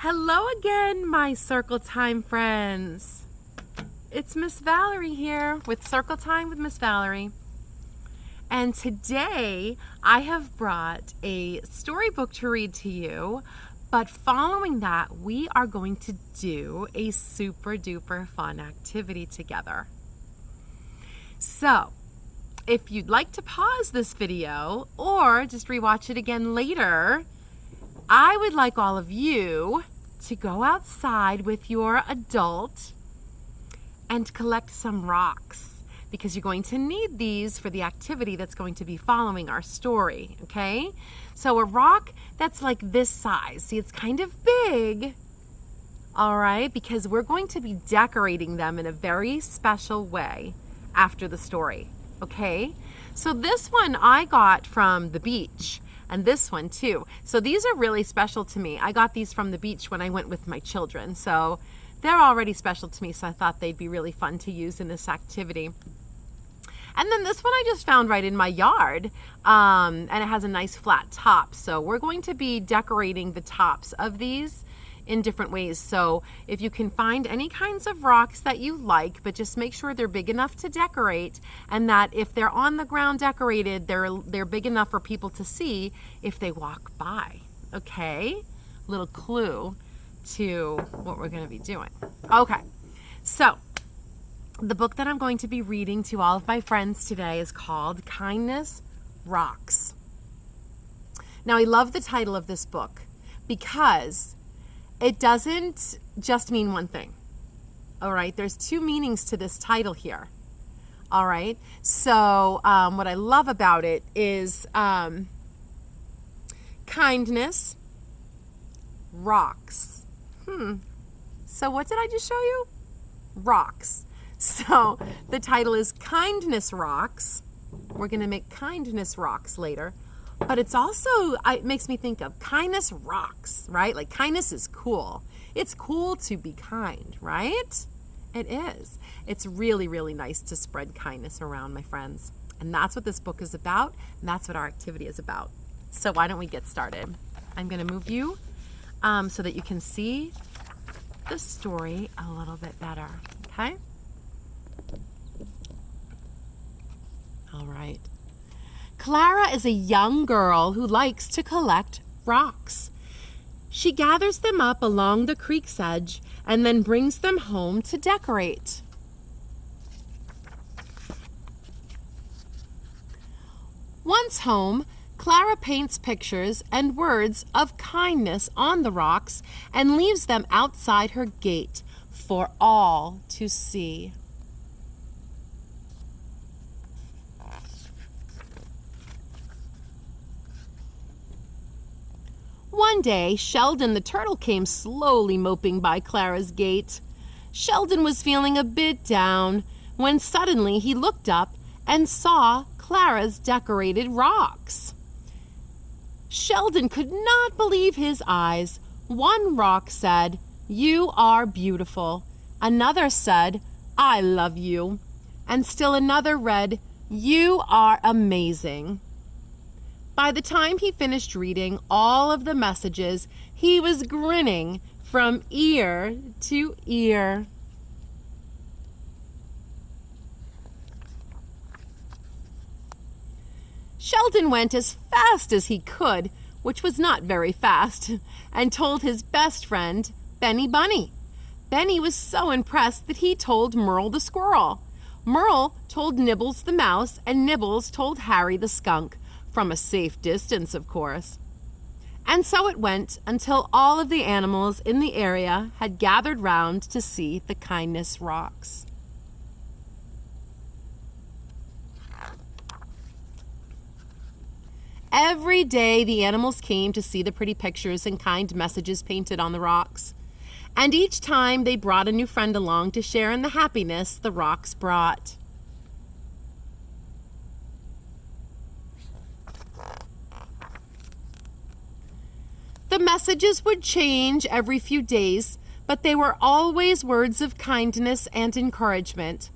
Hello again, my Circle Time friends. It's Miss Valerie here with Circle Time with Miss Valerie. And today I have brought a storybook to read to you, but following that, we are going to do a super duper fun activity together. So, if you'd like to pause this video or just rewatch it again later, I would like all of you to go outside with your adult and collect some rocks because you're going to need these for the activity that's going to be following our story, okay? So a rock that's like this size, see it's kind of big, all right, because we're going to be decorating them in a very special way after the story, okay? So this one I got from the beach. And this one too. So these are really special to me. I got these from the beach when I went with my children. So they're already special to me. So I thought they'd be really fun to use in this activity. And then this one I just found right in my yard. And it has a nice flat top. So we're going to be decorating the tops of these in different ways. So if you can find any kinds of rocks that you like, but just make sure they're big enough to decorate, and that if they're on the ground decorated, they're big enough for people to see if they walk by. Okay? Little clue to what we're going to be doing. Okay. So the book that I'm going to be reading to all of my friends today is called Kindness Rocks. Now I love the title of this book because it doesn't just mean one thing, all right? There's two meanings to this title here, all right? So what I love about it is kindness rocks. So what did I just show you? Rocks. So the title is Kindness Rocks. We're going to make kindness rocks later. But it's also, it makes me think of kindness rocks, right? Like kindness is cool. It's cool to be kind, right? It is. It's really, really nice to spread kindness around, my friends. And that's what this book is about. And that's what our activity is about. So why don't we get started? I'm going to move you so that you can see the story a little bit better, okay? All right. Clara is a young girl who likes to collect rocks. She gathers them up along the creek's edge and then brings them home to decorate. Once home, Clara paints pictures and words of kindness on the rocks and leaves them outside her gate for all to see. One day, Sheldon the turtle came slowly moping by Clara's gate. Sheldon was feeling a bit down when suddenly he looked up and saw Clara's decorated rocks. Sheldon could not believe his eyes. One rock said, "You are beautiful." Another said, "I love you." And still another read, "You are amazing." By the time he finished reading all of the messages, he was grinning from ear to ear. Sheldon went as fast as he could, which was not very fast, and told his best friend, Benny Bunny. Benny was so impressed that he told Merle the squirrel. Merle told Nibbles the mouse, and Nibbles told Harry the skunk. From a safe distance, of course. And so it went until all of the animals in the area had gathered round to see the kindness rocks. Every day the animals came to see the pretty pictures and kind messages painted on the rocks. And each time they brought a new friend along to share in the happiness the rocks brought. The messages would change every few days, but they were always words of kindness and encouragement,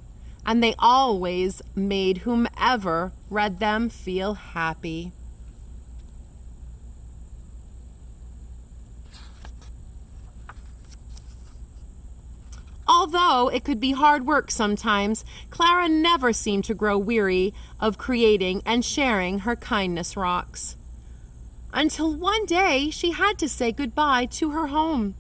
and they always made whomever read them feel happy. although it could be hard work sometimes, Clara never seemed to grow weary of creating and sharing her kindness rocks. Until one day she had to say goodbye to her home.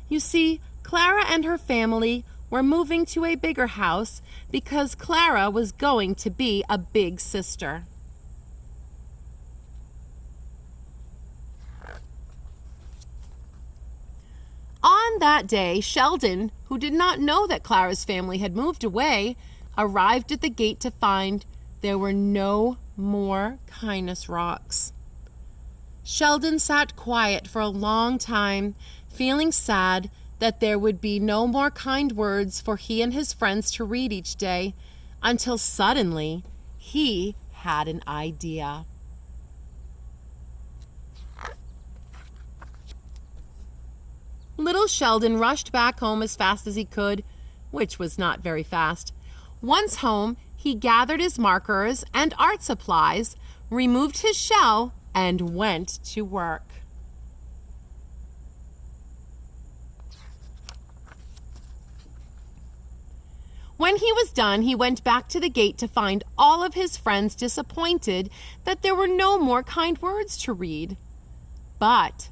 You see, Clara and her family were moving to a bigger house because Clara was going to be a big sister. On that day, Sheldon, who did not know that Clara's family had moved away, arrived at the gate to find there were no more kindness rocks. Sheldon sat quiet for a long time, feeling sad that there would be no more kind words for he and his friends to read each day, until suddenly he had an idea. Little Sheldon rushed back home as fast as he could, which was not very fast. Once home, he gathered his markers and art supplies, removed his shell, and went to work. When he was done, he went back to the gate to find all of his friends disappointed that there were no more kind words to read. But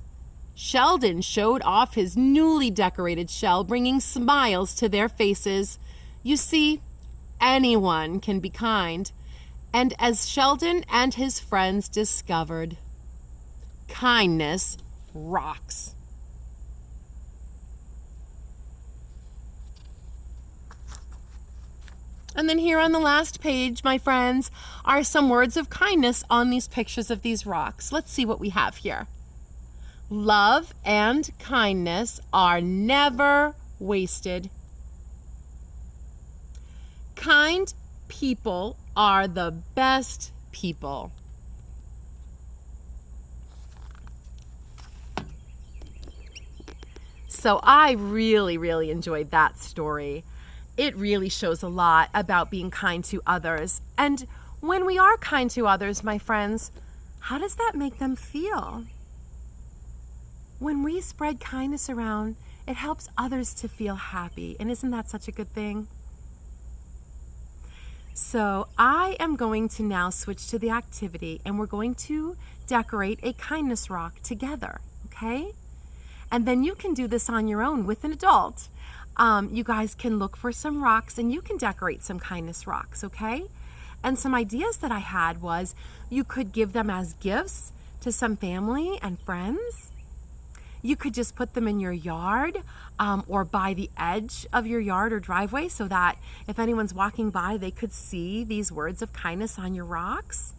Sheldon showed off his newly decorated shell, bringing smiles to their faces. You see, anyone can be kind. And as Sheldon and his friends discovered, kindness rocks. And then here on the last page, my friends, are some words of kindness on these pictures of these rocks. Let's see what we have here. Love and kindness are never wasted. Kind people are the best people. So I really enjoyed that story. It really shows a lot about being kind to others. And when we are kind to others, my friends, how does that make them feel? When we spread kindness around, it helps others to feel happy. And isn't that such a good thing? So I am going to now switch to the activity, and we're going to decorate a kindness rock together, okay? And then you can do this on your own with an adult. You guys can look for some rocks and you can decorate some kindness rocks, okay? And some ideas that I had was you could give them as gifts to some family and friends. You could just put them in your yard or by the edge of your yard or driveway so that if anyone's walking by, they could see these words of kindness on your rocks.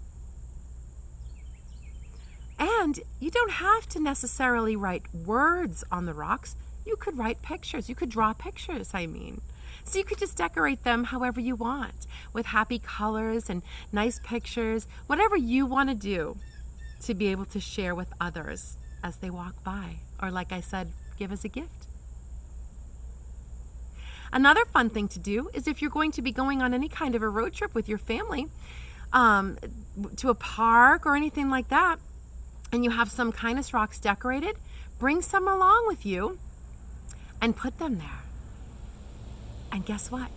And you don't have to necessarily write words on the rocks. You could write pictures. You could draw pictures, I mean. So you could just decorate them however you want with happy colors and nice pictures, whatever you want to do to be able to share with others as they walk by. Or like I said, give as a gift. Another fun thing to do is if you're going to be going on any kind of a road trip with your family to a park or anything like that, and you have some kindness rocks decorated, bring some along with you and put them there. And guess what?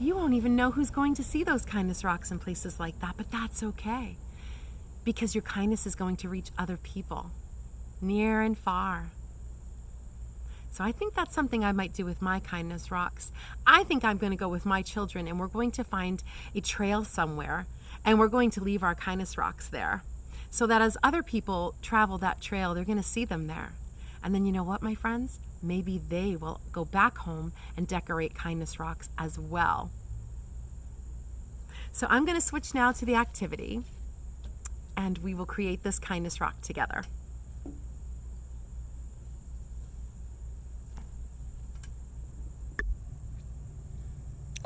You won't even know who's going to see those kindness rocks in places like that, but that's okay because your kindness is going to reach other people near and far. So I think that's something I might do with my kindness rocks. I think I'm going to go with my children and we're going to find a trail somewhere and we're going to leave our kindness rocks there so that as other people travel that trail, they're going to see them there. And then you know what, my friends? Maybe they will go back home and decorate kindness rocks as well. So I'm going to switch now to the activity and we will create this kindness rock together.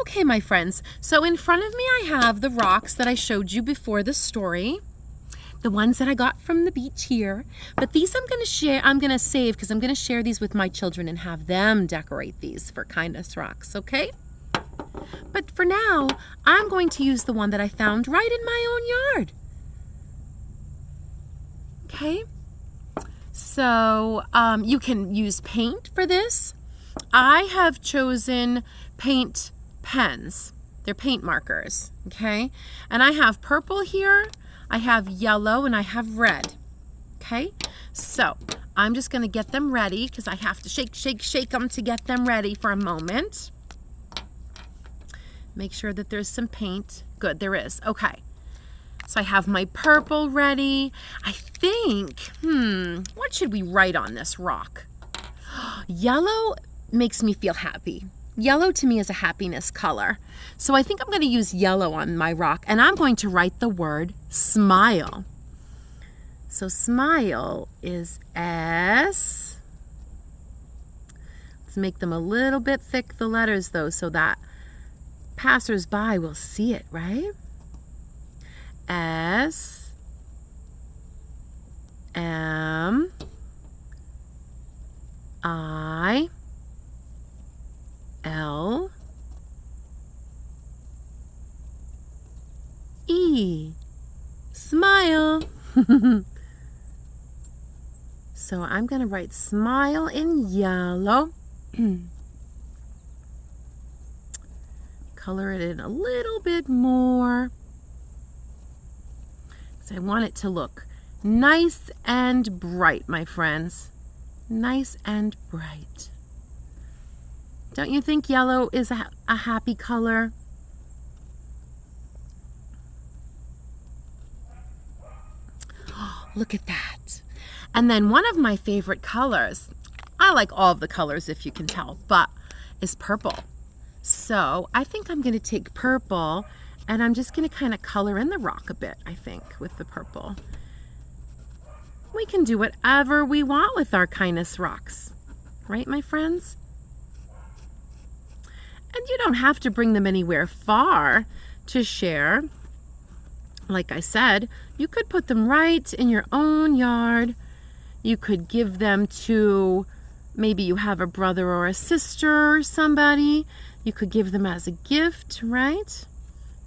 Okay, my friends, so in front of me I have the rocks that I showed you before the story, the ones that I got from the beach here, but these I'm going to save because I'm going to share these with my children and have them decorate these for kindness rocks, okay? But for now, I'm going to use the one that I found right in my own yard. Okay, so you can use paint for this. I have chosen paint pens. They're paint markers, okay? And I have purple here, I have yellow, and I have red, okay? So I'm just gonna get them ready because I have to shake, shake, shake them to get them ready for a moment. Make sure that there's some paint. Good, there is, okay. So I have my purple ready. I think, what should we write on this rock? Yellow makes me feel happy. Yellow to me is a happiness color. So I think I'm going to use yellow on my rock, and I'm going to write the word smile. So smile is S. Let's make them a little bit thick, the letters though, so that passers-by will see it, right? S M I L E. Smile. So I'm going to write smile in yellow. Color it in a little bit more. So I want it to look nice and bright, my friends. Nice and bright. Don't you think yellow is a happy color? Oh, look at that. And then one of my favorite colors, I like all of the colors if you can tell, but is purple. So I think I'm going to take purple and I'm just going to kind of color in the rock a bit, I think, with the purple. We can do whatever we want with our kindness rocks. Right, my friends? And you don't have to bring them anywhere far to share. Like I said, you could put them right in your own yard. You could give them to, maybe you have a brother or a sister or somebody. You could give them as a gift, right?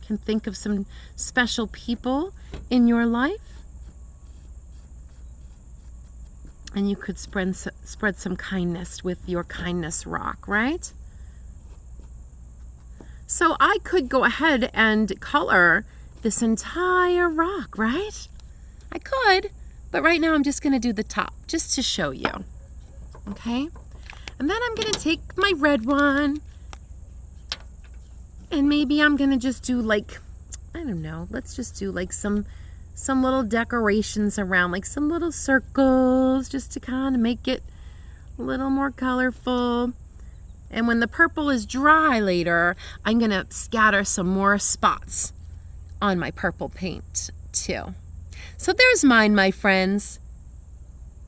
You can think of some special people in your life. And you could spread some kindness with your kindness rock, right? So I could go ahead and color this entire rock, right? I could, but right now I'm just going to do the top just to show you, okay? And then I'm going to take my red one and maybe I'm going to just do like, I don't know, let's just do like some little decorations around, like some little circles just to kind of make it a little more colorful. And when the purple is dry later, I'm going to scatter some more spots on my purple paint too. So there's mine, my friends.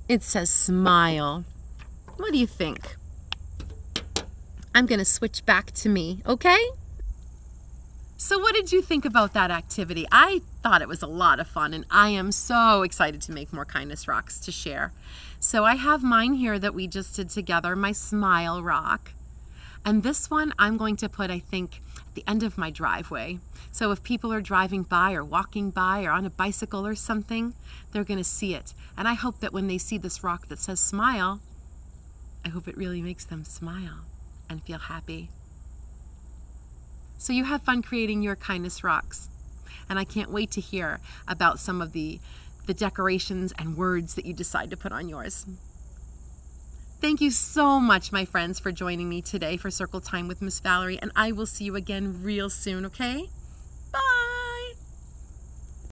It says smile. What do you think? I'm going to switch back to me, okay? So what did you think about that activity? I thought it was a lot of fun, and I am so excited to make more kindness rocks to share. So I have mine here that we just did together, my smile rock. And this one I'm going to put, I think, at the end of my driveway. So if people are driving by or walking by or on a bicycle or something, they're going to see it. And I hope that when they see this rock that says smile, I hope it really makes them smile and feel happy. So you have fun creating your kindness rocks. And I can't wait to hear about some of the decorations and words that you decide to put on yours. Thank you so much, my friends, for joining me today for Circle Time with Miss Valerie, and I will see you again real soon, okay?